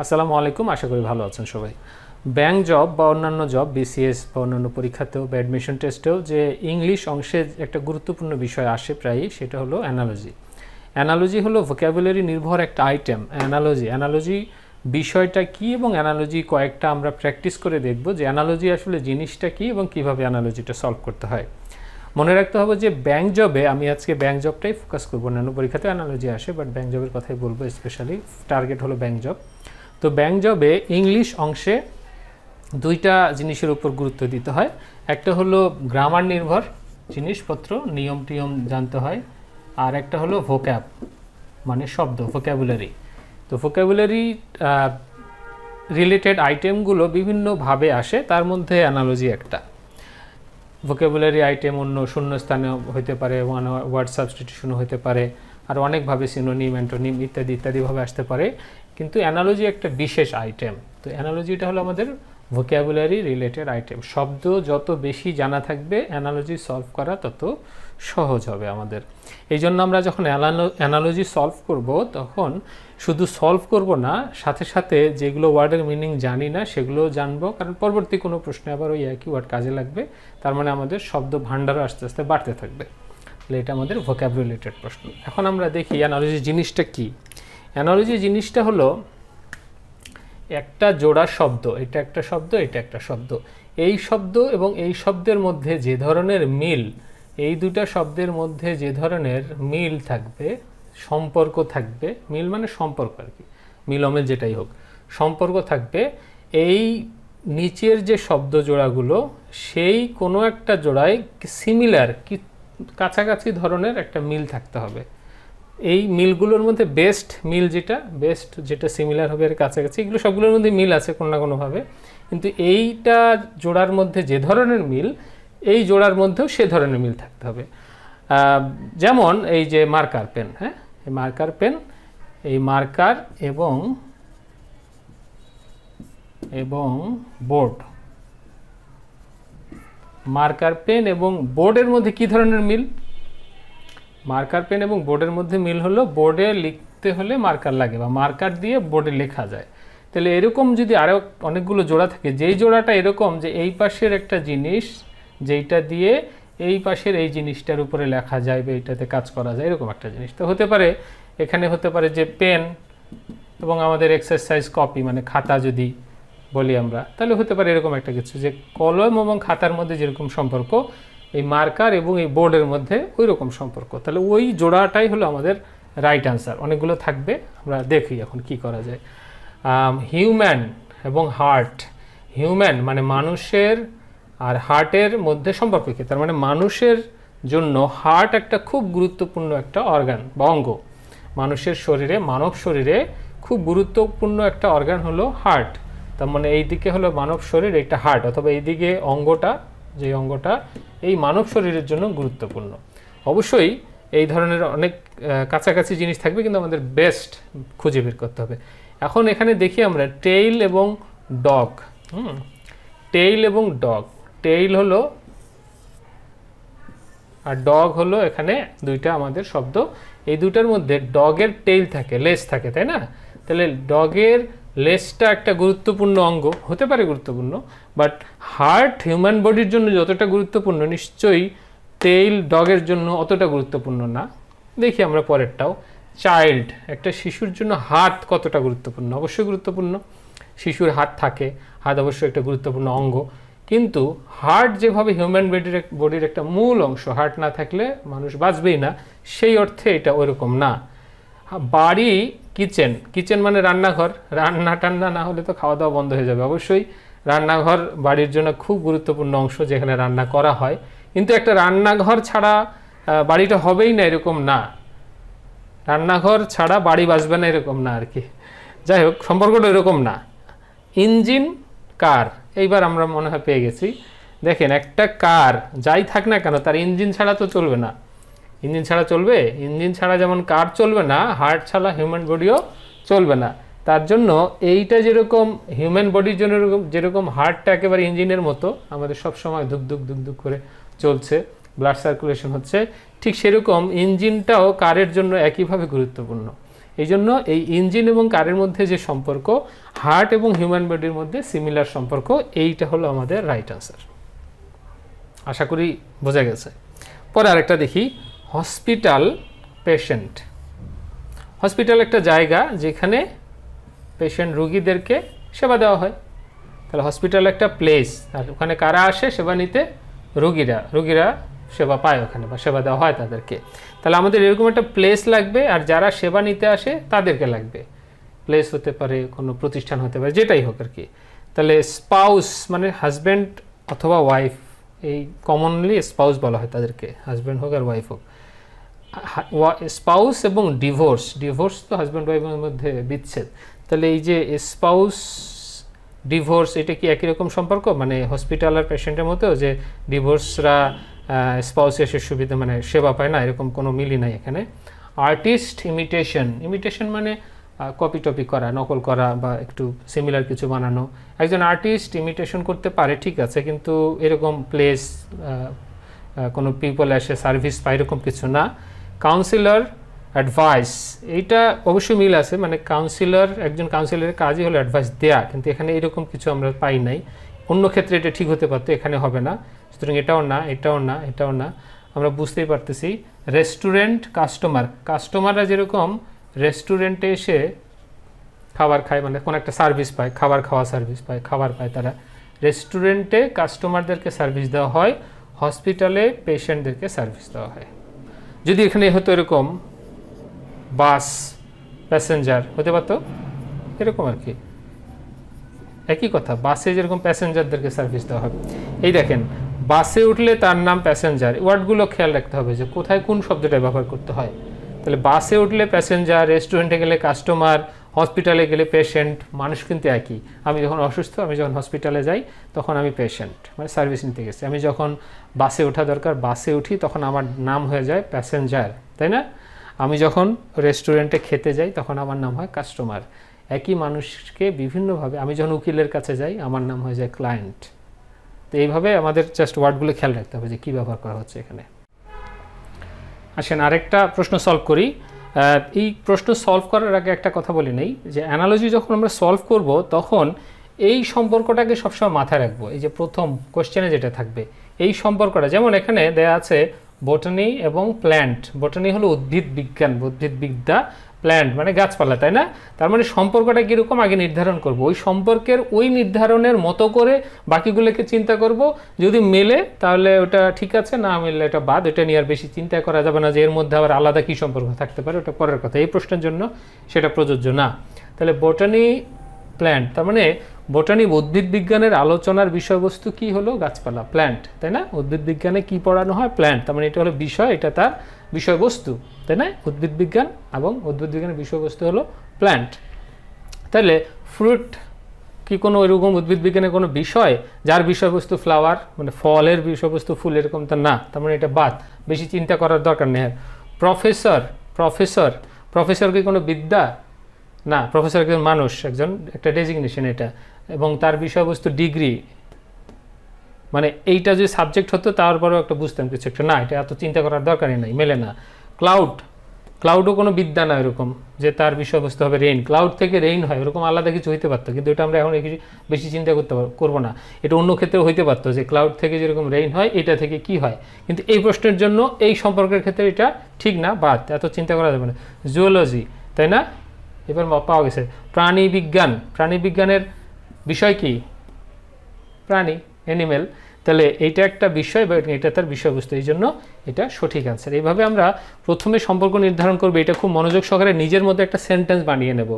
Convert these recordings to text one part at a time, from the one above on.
আসসালামু আলাইকুম, আশা করি ভালো আছেন সবাই। ব্যাংক জব বা অন্যান্য জব, বিসিএস বা অন্যান্য পরীক্ষাতেও বা অ্যাডমিশন টেস্টেও যে ইংলিশ অংশে একটা গুরুত্বপূর্ণ বিষয় আসে প্রায়ই, সেটা হলো অ্যানালজি। অ্যানালজি হলো ভোক্যাবুলারি নির্ভর একটা আইটেম। অ্যানালজি বিষয়টা কি এবং অ্যানালজি কয়েকটা আমরা প্র্যাকটিস করে দেখব যে অ্যানালজি আসলে জিনিসটা কি এবং কিভাবে অ্যানালজিটা সলভ করতে হয়। মনে রাখতে হবে যে ব্যাংক জবে, আমি আজকে ব্যাংক জবটাই ফোকাস করবো, অন্যান্য পরীক্ষাতে অ্যানালজি আসে, বাট ব্যাংক জবের কথাই বলবো স্পেশালি, টার্গেট হলো ব্যাংক জব। তো ব্যাংক জবে ইংলিশ অংশে দুইটা জিনিসের উপর গুরুত্ব দিতে হয়। একটা হলো গ্রামার নির্ভর জিনিসপত্র, নিয়ম টিয়ম জানতে হয়। আর একটা হলো ভোক্যাব, মানে শব্দ, ভোক্যাবুলারি। তো ভোক্যাবুলারি রিলেটেড আইটেমগুলো বিভিন্নভাবে আসে, তার মধ্যে অ্যানালজি একটা। ভোক্যাবুলারি আইটেম অন্য শূন্যস্থানে হতে পারে, ওয়ার্ড সাবস্টিটিউশনও হতে পারে, আর অনেকভাবে সিনোনিম, অ্যান্টোনিম ইত্যাদি ইত্যাদিভাবে আসতে পারে। কিন্তু অ্যানালজি একটা বিশেষ আইটেম। তো অ্যানালজিটা হলো আমাদের ভোক্যাবুলারি রিলেটেড আইটেম। শব্দ যত বেশি জানা থাকবে, অ্যানালজি সলভ করা তত সহজ হবে আমাদের। এই জন্য আমরা যখন অ্যানালজি সলভ করব, তখন শুধু সলভ করব না, সাথে সাথে যেগুলো ওয়ার্ডের মিনিং জানি না সেগুলোও জানবো, কারণ পরবর্তী কোনো প্রশ্নে আবার ওই একই ওয়ার্ড কাজে লাগবে। তার মানে আমাদের শব্দ ভাণ্ডারও আস্তে আস্তে বাড়তে থাকবে। তাহলে এটা আমাদের ভোক্যাব রিলেটেড প্রশ্ন। এখন আমরা দেখি অ্যানালজি জিনিসটা কি। অ্যানালজি জিনিসটা হলো একটা জোড়া শব্দ, এটা একটা শব্দ, এটা একটা শব্দ। এই শব্দ এবং এই শব্দের মধ্যে যে ধরনের মিল, এই দুটা শব্দের মধ্যে যে ধরনের মিল থাকবে, সম্পর্ক থাকবে, মিল মানে সম্পর্ক আর কি, মিল অমিল যেটাই হোক, সম্পর্ক থাকবে, এই নিচের যে শব্দ জোড়াগুলো, সেই কোনো একটা জোড়ায় সিমিলার কি কাছাকাছি ধরনের একটা মিল থাকতে হবে। এই মিলগুলোর মধ্যে বেস্ট মিল যেটা সিমিলার হবে, এর কাছাকাছি, এগুলো সবগুলোর মধ্যে মিল আছে কোনো না কোনোভাবে। কিন্তু এইটা জোড়ার মধ্যে যে ধরনের মিল, এই জোড়ার মধ্যেও সে ধরনের মিল থাকতে হবে। যেমন এই যে মার্কার পেন, হ্যাঁ, এই মার্কার পেন, এই মার্কার এবং বোর্ড, মার্কার পেন এবং বোর্ডের মধ্যে কি ধরনের মিল? মার্কার পেন এবং বোর্ডের মধ্যে মিল হলো বোর্ডে লিখতে হলে মার্কার লাগে, বা মার্কার দিয়ে বোর্ডে লেখা যায়। তাহলে এরকম যদি আরও অনেকগুলো জোড়া থাকে, যেই জোড়াটা এরকম যে এই পাশের একটা জিনিস যেইটা দিয়ে এই পাশের এই জিনিসটার উপরে লেখা যায় বা এইটাতে কাজ করা যায়, এরকম একটা জিনিস। তো হতে পারে এখানে হতে পারে যে পেন এবং আমাদের এক্সারসাইজ কপি মানে খাতা যদি বলি আমরা, তাহলে হতে পারে এরকম একটা কিছু, যে কলম এবং খাতার মধ্যে যেরকম সম্পর্ক, এই মার্কার এবং এই বোর্ডের মধ্যে ওই রকম সম্পর্ক। তাহলে ওই জোড়াটাই হলো আমাদের রাইট আনসার। অনেকগুলো থাকবে, আমরা দেখি এখন কি করা যায়। হিউম্যান এবং হার্ট। হিউম্যান মানে মানুষের, আর হার্টের মধ্যে সম্পর্ক কি? তার মানে মানুষের জন্য হার্ট একটা খুব গুরুত্বপূর্ণ একটা অর্গান বা অঙ্গ। মানুষের শরীরে, মানব শরীরে খুব গুরুত্বপূর্ণ একটা অর্গান হলো হার্ট। তার মানে এই দিকে হলো মানব শরীর, এটা হার্ট, অথবা এইদিকে অঙ্গটা, যে অঙ্গটা এই মানব শরীরের জন্য গুরুত্বপূর্ণ। অবশ্যই এই ধরনের অনেক কাছাকাছি জিনিস থাকবে, কিন্তু আমাদের বেস্ট খুঁজে বের করতে হবে। এখন এখানে দেখি আমরা টেইল এবং ডগ। টেইল এবং ডগ, টেইল হলো আর ডগ হলো এখানে দুইটা আমাদের শব্দ। এই দুটার মধ্যে ডগের টেইল থাকে, লেজ থাকে, তাই না? তাহলে ডগের লেজটা একটা গুরুত্বপূর্ণ অঙ্গ, হতে পারে গুরুত্বপূর্ণ, বাট হার্ট হিউম্যান বডির জন্য যতটা গুরুত্বপূর্ণ, নিশ্চয়ই টেইল ডগের জন্য অতটা গুরুত্বপূর্ণ না। দেখি আমরা পরেরটাও। চাইল্ড, একটা শিশুর জন্য হাত কতটা গুরুত্বপূর্ণ? অবশ্যই গুরুত্বপূর্ণ। শিশুর হাত থাকে, হাত অবশ্যই একটা গুরুত্বপূর্ণ অঙ্গ। কিন্তু হার্ট যেভাবে হিউম্যান বডির একটা মূল অংশ, হার্ট না থাকলে মানুষ বাঁচবেই না, সেই অর্থে এটা ওইরকম না। বাড়ি, কিচেন, কিচেন মানে রান্নাঘর, রান্না টান্না না হলে তো খাওয়া দাওয়া বন্ধ হয়ে যাবে। অবশ্যই রান্নাঘর বাড়ির জন্য খুব গুরুত্বপূর্ণ অংশ, যেখানে রান্না করা হয়। কিন্তু একটা রান্নাঘর ছাড়া বাড়িটা হবেই না এরকম না, রান্নাঘর ছাড়া বাড়ি বাঁচবে না এরকম না আর কি। যাই হোক, সম্পর্কটা এরকম না। ইঞ্জিন, কার, এইবার আমরা মনে হয় পেয়ে গেছি। দেখেন, একটা কার যাই থাক না কেন, তার ইঞ্জিন ছাড়া তো চলবে না। ইঞ্জিন ছাড়া চলবে? ইঞ্জিন ছাড়া যেমন কার চলবে না, হার্ট ছাড়া হিউম্যান বডিও চলবে না। তার জন্য এইটা যেরকম হিউম্যান বডির জন্য যেরকম হার্টটা একেবারে ইঞ্জিনের মতো আমাদের সব সময় ধুক ধুক ধুক ধুক করে চলছে, ব্লাড সার্কুলেশন হচ্ছে, ঠিক সেরকম ইঞ্জিনটাও কারের জন্য একইভাবে গুরুত্বপূর্ণ। এই জন্য এই ইঞ্জিন এবং কারের মধ্যে যে সম্পর্ক, হার্ট এবং হিউম্যান বডির মধ্যে সিমিলার সম্পর্ক, এইটা হলো আমাদের রাইট আনসার। আশা করি বোঝা গেছে। পরে আরেকটা দেখি, হসপিটাল পেশেন্ট। হসপিটাল একটা জায়গা যেখানে পেশেন্ট রোগীদেরকে সেবা দেওয়া হয়। তাহলে হসপিটাল একটা প্লেস, আর ওখানে কারা আসে সেবা নিতে? রোগীরা সেবা পায় ওখানে, বা সেবা দেওয়া হয় তাদেরকে। তাহলে আমাদের এরকম একটা প্লেস লাগবে, আর যারা সেবা নিতে আসে তাদেরকে লাগবে। প্লেস হতে পারে, কোনো প্রতিষ্ঠান হতে পারে, যেটাই হোক আর কি। তাহলে স্পাউস মানে হাজব্যান্ড অথবা ওয়াইফ, এই কমনলি স্পাউস বলা হয় তাদেরকে, হাজব্যান্ড হোক আর ওয়াইফ হোক। স্পাউস এবং ডিভোর্স তো হাজব্যান্ড ওয়াইফের মধ্যে বিচ্ছেদ। তাহলে এই যে স্পাউস ডিভোর্স, এটা কি একই রকম সম্পর্ক? মানে হসপিটাল আর পেশেন্টের মতো যে ডিভোর্সরা স্পাউস এসে সুবিধা মানে সেবা পায় না, এরকম কোনো মিলই নাই এখানে। আর্টিস্ট ইমিটেশন মানে কপি টপি করা, নকল করা, বা একটু সিমিলার কিছু বানানো। একজন আর্টিস্ট ইমিটেশন করতে পারে, ঠিক আছে, কিন্তু এরকম প্লেস কোনো পিপল এসে সার্ভিস পায় এরকম কিছু না। কাউন্সিলর অ্যাডভাইস, এইটা অবশ্যই মিল আছে, মানে একজন কাউন্সিলরের কাজই হলো অ্যাডভাইস দেয়া, কিন্তু এখানে এরকম কিছু আমরা পাই নাই। অন্য ক্ষেত্রে এটা ঠিক হতে পারতো, এখানে হবে না। সুতরাং এটাও না। আমরা বুঝতেই পারতেছি। রেস্টুরেন্ট কাস্টমাররা যেরকম রেস্টুরেন্টে এসে খাবার খায়, মানে কোনো একটা সার্ভিস পায়, খাবার পায় তারা। রেস্টুরেন্টে কাস্টমারদেরকে সার্ভিস দেওয়া হয়, হসপিটালে পেশেন্টদেরকে সার্ভিস দেওয়া হয়। যদি এখানে হতো এরকম বাস প্যাসেঞ্জার হতে পারতো, এরকম আর কি, একই কথা। বাসে যেরকম প্যাসেঞ্জারদেরকে সার্ভিস দেওয়া হবে। এই দেখেন, বাসে উঠলে তার নাম প্যাসেঞ্জার, ওয়ার্ডগুলো খেয়াল রাখতে হবে যে কোথায় কোন শব্দটা ব্যবহার করতে হয়। তাহলে বাসে উঠলে প্যাসেঞ্জার, রেস্টুরেন্টে গেলে কাস্টমার, হসপিটালে গেলে পেশেন্ট, মানুষ কিন্তু একই। আমি যখন অসুস্থ, আমি যখন হসপিটালে যাই তখন আমি পেশেন্ট, মানে সার্ভিস নিতে গেছি। আমি যখন বাসে ওঠা দরকার বাসে উঠি, তখন আমার নাম হয়ে যায় প্যাসেঞ্জার, তাই না? আমি যখন রেস্টুরেন্টে খেতে যাই তখন আমার নাম হয় কাস্টমার। একই মানুষকে বিভিন্নভাবে, আমি যখন উকিলের কাছে যাই আমার নাম হয়ে যায় ক্লায়েন্ট। তো এইভাবে আমাদের জাস্ট ওয়ার্ডগুলো খেয়াল রাখতে হবে যে কী ব্যবহার করা হচ্ছে এখানে। আসেন আরেকটা প্রশ্ন সলভ করি। এই প্রশ্ন সলভ করার আগে একটা কথা বলি নেই, যে অ্যানালজি যখন আমরা সলভ করব তখন এই সম্পর্কটাকে সবসময় মাথায় রাখবো। এই যে প্রথম কোশ্চেনে যেটা থাকবে এই সম্পর্কটা, যেমন এখানে দেয়া আছে বটানি এবং প্ল্যান্ট। বটানি হলো উদ্ভিদ বিদ্যা, প্ল্যান্ট মানে গাছপালা, তাই না? তার মানে সম্পর্কটা কীরকম আগে নির্ধারণ করব, ওই সম্পর্কের ওই নির্ধারণের মতো করে বাকিগুলোকে চিন্তা করব। যদি মেলে তাহলে ওটা ঠিক আছে, না মেললে এটা বাদ, এটা নিয়ে আর বেশি চিন্তা করা যাবে না যে এর মধ্যে আবার আলাদা কী সম্পর্ক থাকতে পারে, ওটা পরের কথা। এই প্রশ্নের জন্য সেটা প্রযোজ্য না। তাহলে বটানি প্ল্যান্ট, তার মানে বোটানি উদ্ভিদ বিজ্ঞানের আলোচনার বিষয়বস্তু কি হলো? গাছপালা, প্ল্যান্ট, তাই না? উদ্ভিদ বিজ্ঞানে কি পড়ানো হয়? প্ল্যান্ট। তার মানে এটা হলো বিষয়, এটা তার বিষয়বস্তু, তাই না? উদ্ভিদ বিজ্ঞান এবং উদ্ভিদ বিজ্ঞানের বিষয়বস্তু হলো প্ল্যান্ট। তাহলে ফ্রুট কি কোনো এরকম উদ্ভিদ বিজ্ঞানের কোনো বিষয় যার বিষয়বস্তু ফ্লাওয়ার, মানে ফলের বিষয়বস্তু ফুল, এরকম তো না। তার মানে এটা বাদ, বেশি চিন্তা করার দরকার নেই। প্রফেসর কি কোনো বিদ্যা? না, প্রফেসর একজন মানুষ, একটা ডেজিগনেশন এটা, এবং তার বিষয়বস্তু ডিগ্রি। মানে এইটা যদি সাবজেক্ট হতো তারপরেও একটা বুঝতাম কিছু একটা, না এটা এত চিন্তা করার দরকারই নাই, মেলে না। ক্লাউডও কোনো বিদ্যা না এরকম যে তার বিষয়বস্তু হবে রেইন, ক্লাউড থেকে রেইন হয়, ওরকম আলাদা কিছু হইতে পারতো, কিন্তু এটা আমরা এখন বেশি চিন্তা করবো না। এটা অন্য ক্ষেত্রে হইতে পারতো যে ক্লাউড থেকে যেরকম রেইন হয় এটা থেকে কি হয়, কিন্তু এই প্রশ্নের জন্য এই সম্পর্কের ক্ষেত্রে এটা ঠিক না, বাদ, এত চিন্তা করা যাবে না। জুওলজি, তাই না? এবার পাওয়া গেছে প্রাণী বিজ্ঞানের বিষয় কি? প্রাণী, অ্যানিমেল। তাহলে এইটা একটা বিষয় বা এটা তার বিষয়বস্তু, এই জন্য এটা সঠিক আনসার। এইভাবে আমরা প্রথমে সম্পর্ক নির্ধারণ করবো, এটা খুব মনোযোগ সহকারে নিজের মধ্যে একটা সেন্টেন্স বানিয়ে নেব।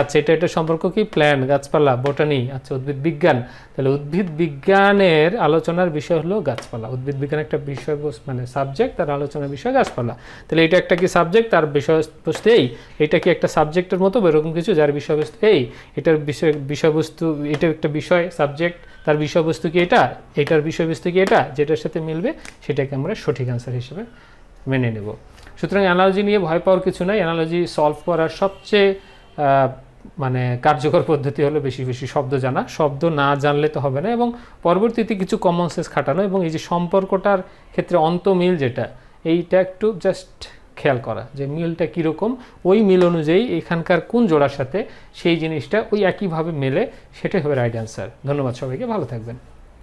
আচ্ছা এটা সম্পর্ক কি? প্ল্যান্ট, গাছপালা, বটানি। আচ্ছা উদ্ভিদ বিজ্ঞান, তাহলে উদ্ভিদ বিজ্ঞানের আলোচনার বিষয় হলো গাছপালা। উদ্ভিদ বিজ্ঞান একটা বিষয়বস্তু মানে সাবজেক্ট, তার আলোচনার বিষয় গাছপালা। তাহলে এটা একটা কি সাবজেক্ট, তার বিষয়বস্তু এই। এটা কি একটা সাবজেক্টের মতো এরকম কিছু যার বিষয়বস্তু এই। এটার বিষয়বস্তু, এটা একটা বিষয় সাবজেক্ট, তার বিষয়বস্তু কি এটা, এটার বিষয়বস্তু কি এটা, যেটার সাথে মিলবে সেটাকে আমরা সঠিক আনসার হিসেবে মেনে নেব। সুতরাং অ্যানালজি নিয়ে ভয় পাওয়ার কিছু নাই। অ্যানালজি সলভ করার সবচেয়ে মানে কার্যকর পদ্ধতি হলো বেশি বেশি শব্দ জানা। শব্দ না জানলে তো হবে না, এবং পরবর্তীতে কিছু কমন সেন্স খাটানো, এবং এই যে সম্পর্কটার ক্ষেত্রে অন্তমিল যেটা, এইটা একটু জাস্ট খেয়াল করা যে মিলটা কীরকম, ওই মিল অনুযায়ী এখানকার কোন জোড়ার সাথে সেই জিনিসটা ওই একইভাবে মেলে, সেটাই হবে রাইট অ্যান্সার। ধন্যবাদ সবাইকে, ভালো থাকবেন।